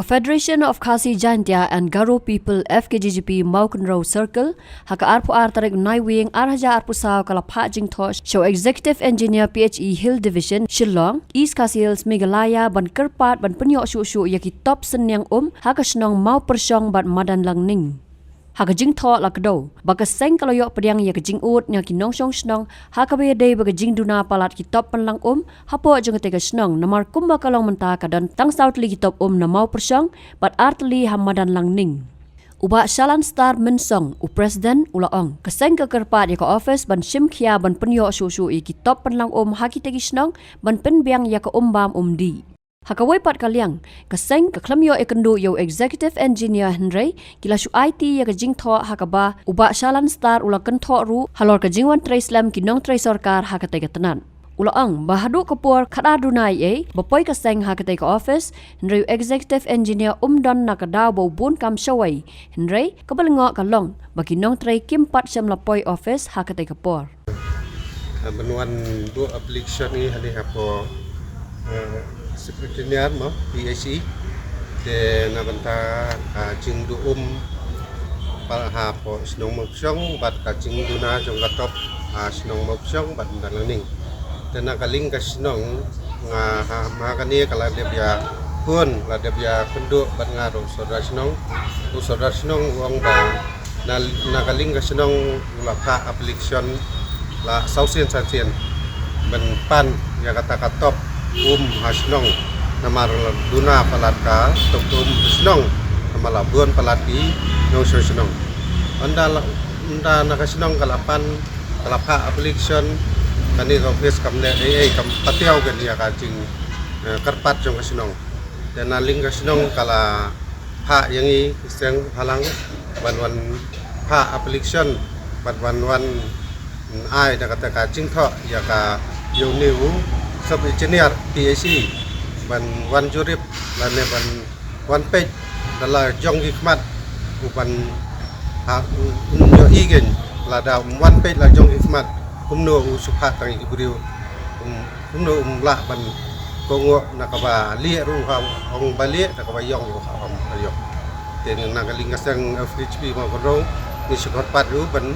Federation of Khasi Jaintia and Garo People FKGGP Maukenro Circle haka arpu tarik nai wing arhaja arpu saw kala pha jingtho show executive engineer PHE Hill Division Shillong East Khasi Hills Meghalaya ban kerpat ban penyo shu yaki top senyang haka snong mau persyong ban madan langning haka jingtho lakdo baka seng kaloyok pediang ya jing ut nya kinong song snong haka be day baga jing duna palat ki top panlang hapo jeng tega snong namar kumba kalong menta kadan tang south li ki top na mau persyong bat artli hamadan langning uba shalan star mensong u president ulaong keseng ke kerpat ya ka office ban sim khia ban penyo shu i ki top panlang haki tegi snong ban pen biang ya ka bam di Hakawai pat kaliang, keseng ke klamyo ikendu yo executive engineer Henry, kila shu IT ya ke jingtho hakaba, uba shalan star ula kentho ru, halor ke jingwan tray slam kinong tray sorkar hakatay tenan. Ula ang, bahadu kapur kada dunai bapoy keseng hakatay ka office, Henry executive engineer don nakadaw bo bun kam shaway, Henry kabalingo kalong, baginong tray kimpat siyam lapoy office hakatay kapur. Benuan bu application ni hani hapo Sekretariat mo PHE de nabanta jing du para hapo snong moksyong bat ka jing duna jong katop snong moksyong bat dalaning dan nakaling ka snong nga makani kala de bia pun la de bia penduk bat ngaro saudara snong uang ba nakaling ka snong ulaka application la sausian satien ben pan ya kata katop hasnong namar duna palatka tok hasnong namala buan palati no hasnong anda nakasnong kalapa application kani office kamne kam patiaw kan ya kajing karpat jong hasnong dan naling hasnong kala ha yangi iseng halang wan ha application wan ai da kata kajing tho ya ka yoniu sub engineer PAC ban wan jurip lane ban wan page dala jong hikmat uban ha yo igen lada wan page la jong hikmat kumno usupha tang ibriu kumno la ban kongo nakaba li ru ha ong bali nakaba yong ha om ayo ten nagalinga sang FHP ma ko ni sukot pat ru ban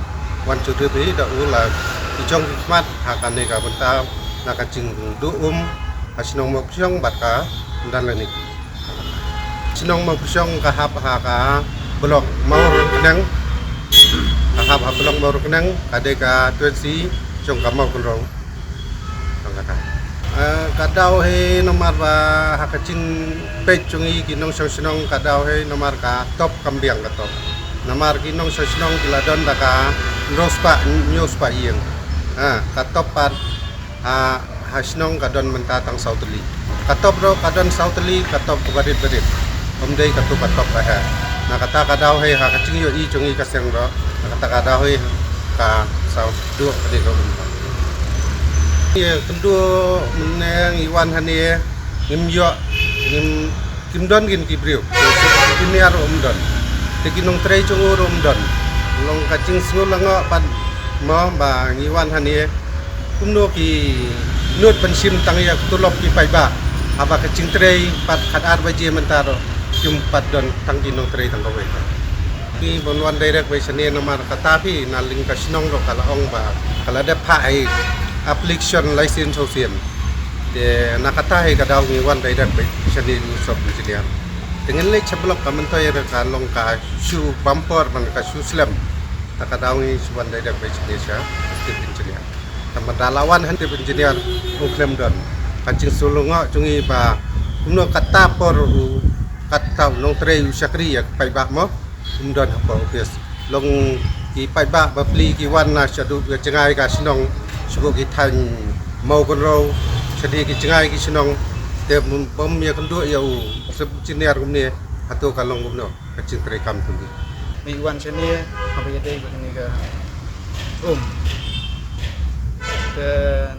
wan jurip da ula jong hikmat hakane ka benta nakacing du asinong moksyong batka dan lanik sinong moksyong kahap haka blok mau kenang kahap blok mau kenang kadeka 20 jong kamau kunrong kata kadau he nomor ba hakacing page chungi kinong sinong kadau he nomor ka top kambiang ka top nomor kinong sinong diladon daka rospa news pa iyeng ka top par hasnong kadon mentatang sautli katop ro kadon sautli katop berit omdei katu katop ha na kata kadau he ha kacing yo i chungi kaseng ro na kata kadau he ka sau du ade ko ye kendu meneng iwan hanie ngimyo kimdon gin kibriu kiniar omdon teginong trei chungur omdon long kacing sungulango pan mo ba iwan hanie kumno ki nut pensim tangya tulok ki paiba aba kacing trei pat khadar baji mentaro jumpat don tangkinong trei tangkawe ki bonwan direct by sane namar katapi naling kasnong ro kalaong ba kala de pai application license sosial de nakatahe kadaw ni wan direct by sane sob engineer dengan le chablok kamantoy ra kalong ka shoe bumper man ka shoe slam takadaw ni wan direct by sane siya engineer tamadalawan hanti engineer uklem don kancing sulungo cungi ba kumno kata por kata nong trei usakri ya paiba mo umdon apa office long ki paiba ba pli ki wan na sadu cengai ka sinong sugo ki tan mau konro sedi ki cengai ki sinong te bom ya kendo ya sub engineer kumne hatu kalong kumno kancing trei kam tuni mi wan sene apa ya dei ni ka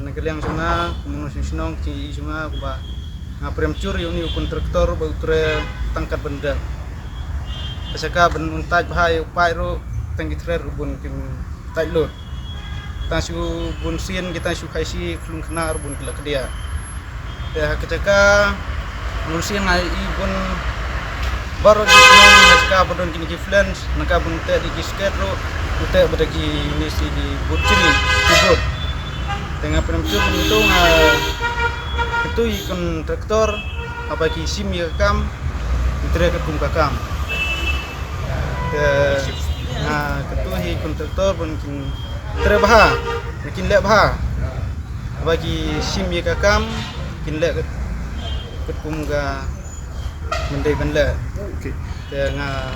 nagaliang sunga mengusin sinong ci sunga ba ngaprem cur yuni kontraktor bautre tangkat benda pasaka ben untaj bahai upai ro tangki trer bun kin tailo tasu bun sien kita su kaisi klung knar bun kila kedia ya kecaka ngusin ngai bun baru di senong ska bodon kini flens naka bunte di skate ro ute badagi ini si di butcini tibut tengah penemcur untung itu kontraktor apa ki sim ya kam itre ke kum kakam ketua kontraktor mungkin terbaha mungkin lek bah bagi sim ya kakam mungkin lek ke kum ga mendai benda okey dengan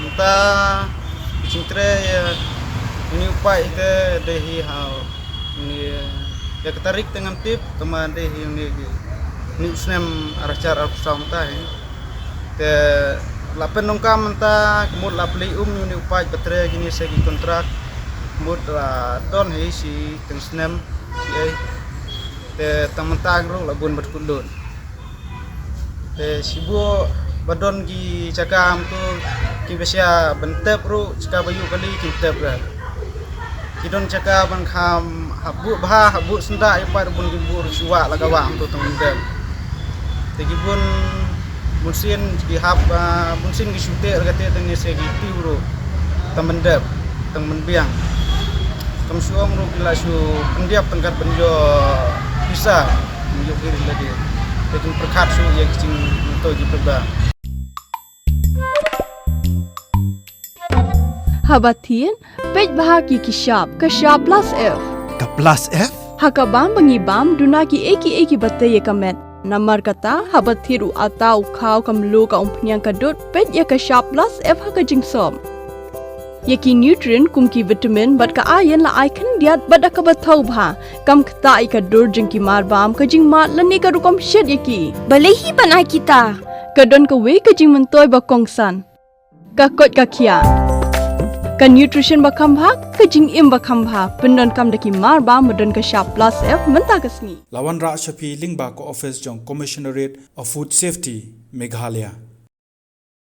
minta cintre ini upaya itu dehi hal ini ya ketarik dengan tip teman dehi ini usnem aracar arusam tah te lapen nongkam menta kemud lapli ini upaya betre gini segi kontrak kemud don hi si tengsnem si te tamantang ro labun berkundun te sibu badon gi cakam tu ki besia bentep ru caka bayu kali kintep ra kidon caka ban kham habu bah habu senda ipa bun gibur suwa lagawa tu tengdem te gibun munsin gi hab munsin gi syute ragate tengni segi tiuru tamendep teng menbiang kam suam ru gila su pendiap tengkat benjo bisa menjuk diri lagi lekin perkat su ya kicing untuk diperba Habatin pej bahaki kishap kashap plus F Ka plus F? hakabam bangibam dunaki eki batte yekamet namar kata habathiru atau khau kamlu ka umpnyang kadut pej ya kashap plus F hakajing som yaki nutrient kumki vitamin bat ka ayen la icon diat bada ka bathau bha kam khta ka dur jingki mar bam ka jing mat lani ka rukom shed yaki Balehi banai kita. kadon ka we ka jing mentoy ba kongsan ka kot ka khia ka nutrition ba kham bha ka jing im ba kham bha pendon kam daki mar ba modon ka sharp plus F menta kasni Lawan Ra Shafi Lingba Ko Office Jong Commissionerate of Food Safety Meghalaya